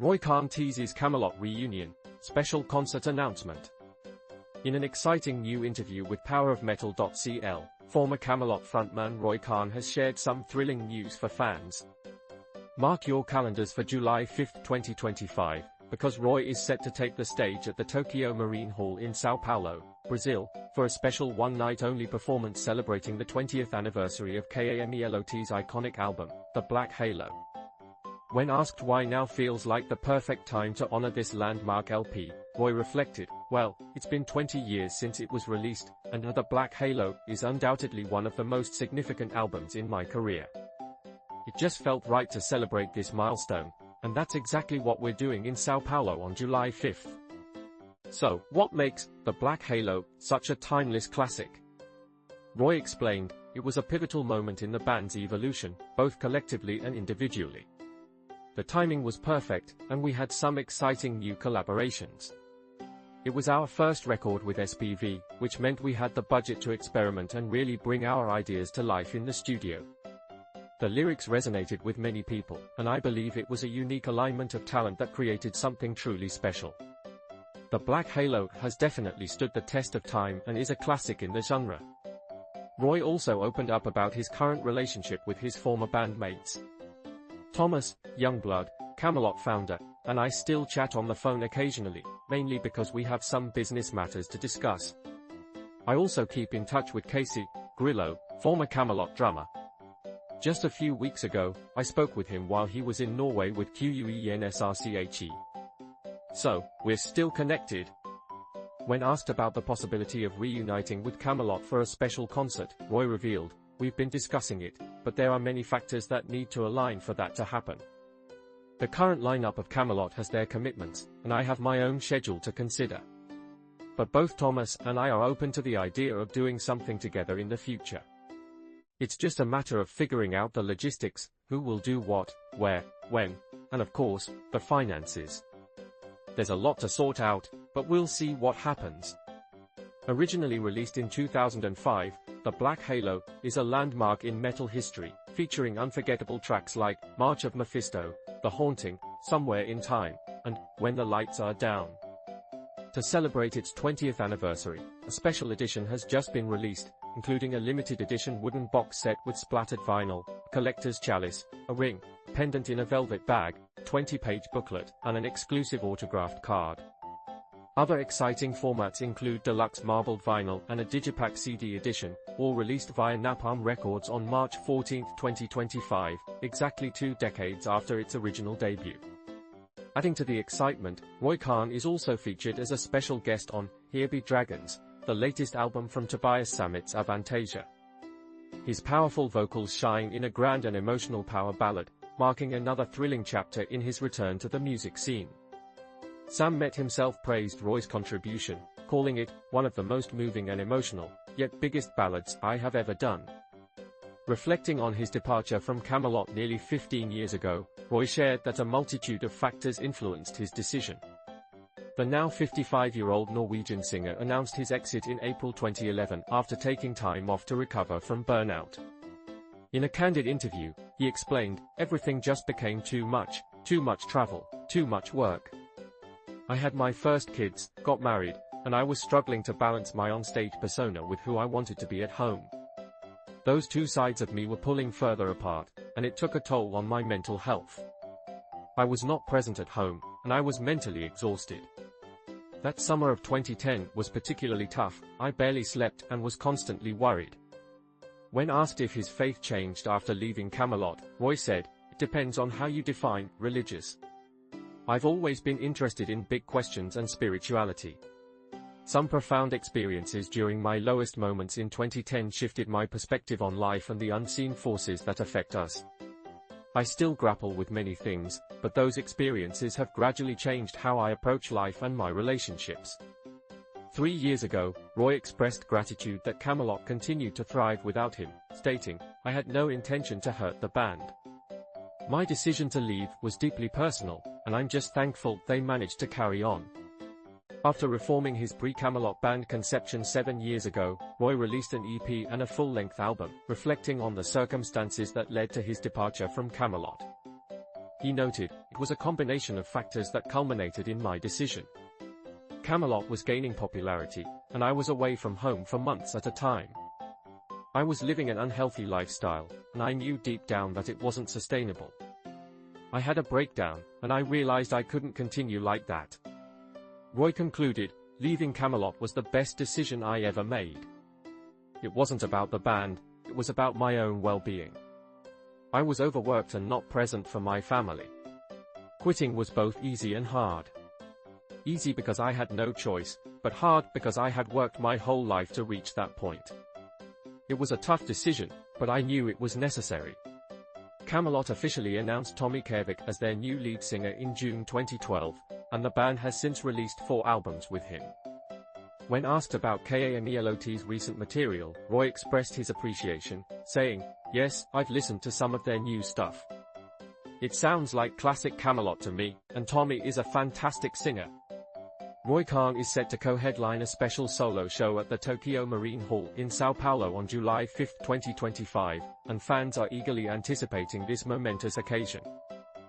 Roy Khan teases Kamelot reunion, special concert announcement. In an exciting new interview with powerofmetal.cl, former Kamelot frontman Roy Khan has shared some thrilling news for fans. Mark your calendars for July 5, 2025, because Roy is set to take the stage at the Tokyo Marine Hall in São Paulo, Brazil, for a special one-night-only performance celebrating the 20th anniversary of KAMELOT's iconic album, The Black Halo. When asked why now feels like the perfect time to honor this landmark LP, Roy reflected, "Well, it's been 20 years since it was released, and The Black Halo is undoubtedly one of the most significant albums in my career. It just felt right to celebrate this milestone, and that's exactly what we're doing in São Paulo on July 5th. So, what makes The Black Halo such a timeless classic?" Roy explained, "It was a pivotal moment in the band's evolution, both collectively and individually. The timing was perfect, and we had some exciting new collaborations. It was our first record with SPV, which meant we had the budget to experiment and really bring our ideas to life in the studio. The lyrics resonated with many people, and I believe it was a unique alignment of talent that created something truly special. The Black Halo has definitely stood the test of time and is a classic in the genre." Roy also opened up about his current relationship with his former bandmates. "Thomas, Youngblood, Kamelot founder, and I still chat on the phone occasionally, mainly because we have some business matters to discuss. I also keep in touch with Casey Grillo, former Kamelot drummer. Just a few weeks ago, I spoke with him while he was in Norway with QUENSRCHE. So, we're still connected." When asked about the possibility of reuniting with Kamelot for a special concert, Roy revealed, "We've been discussing it, but there are many factors that need to align for that to happen. The current lineup of Kamelot has their commitments, and I have my own schedule to consider. But both Thomas and I are open to the idea of doing something together in the future. It's just a matter of figuring out the logistics, who will do what, where, when, and of course, the finances. There's a lot to sort out, but we'll see what happens." Originally released in 2005, The Black Halo is a landmark in metal history, featuring unforgettable tracks like March of Mephisto, The Haunting, Somewhere in Time, and When the Lights Are Down. To celebrate its 20th anniversary, a special edition has just been released, including a limited edition wooden box set with splattered vinyl, a collector's chalice, a ring, a pendant in a velvet bag, a 20-page booklet, and an exclusive autographed card. Other exciting formats include deluxe marbled vinyl and a digipack CD edition, all released via Napalm Records on March 14, 2025, exactly 2 decades after its original debut. Adding to the excitement, Roy Khan is also featured as a special guest on Here Be Dragons, the latest album from Tobias Sammet's Avantasia. His powerful vocals shine in a grand and emotional power ballad, marking another thrilling chapter in his return to the music scene. Sammet himself praised Roy's contribution, calling it one of the most moving and emotional, yet biggest ballads I have ever done. Reflecting on his departure from Kamelot nearly 15 years ago, Roy shared that a multitude of factors influenced his decision. The now 55-year-old Norwegian singer announced his exit in April 2011 after taking time off to recover from burnout. In a candid interview, he explained, "Everything just became too much travel, too much work. I had my first kids, got married, and I was struggling to balance my onstage persona with who I wanted to be at home. Those two sides of me were pulling further apart, and it took a toll on my mental health. I was not present at home, and I was mentally exhausted. That summer of 2010 was particularly tough. I barely slept and was constantly worried." When asked if his faith changed after leaving Kamelot, Roy said, "It depends on how you define religious. I've always been interested in big questions and spirituality. Some profound experiences during my lowest moments in 2010 shifted my perspective on life and the unseen forces that affect us. I still grapple with many things, but those experiences have gradually changed how I approach life and my relationships." 3 years ago, Roy expressed gratitude that Kamelot continued to thrive without him, stating, "I had no intention to hurt the band. My decision to leave was deeply personal, and I'm just thankful they managed to carry on." After reforming his pre-Kamelot band Conception 7 years ago, Roy released an EP and a full-length album, reflecting on the circumstances that led to his departure from Kamelot. he noted, it was a combination of factors that culminated in my decision. KAMELOT was gaining popularity, and I was away from home for months at a time. I was living an unhealthy lifestyle, and I knew deep down that it wasn't sustainable. I had a breakdown, and I realized I couldn't continue like that. Roy concluded, leaving KAMELOT was the best decision I ever made. It wasn't about the band, it was about my own well-being. I was overworked and not present for my family. Quitting was both easy and hard. Easy because I had no choice, but hard because I had worked my whole life to reach that point. It was a tough decision, but I knew it was necessary. KAMELOT officially announced Tommy Kervik as their new lead singer in June 2012, and the band has since released 4 albums with him. When asked about KAMELOT's recent material, Roy expressed his appreciation, saying, "Yes, I've listened to some of their new stuff. It sounds like classic KAMELOT to me, and Tommy is a fantastic singer." Roy Khan is set to co-headline a special solo show at the Tokyo Marine Hall in São Paulo on July 5, 2025, and fans are eagerly anticipating this momentous occasion.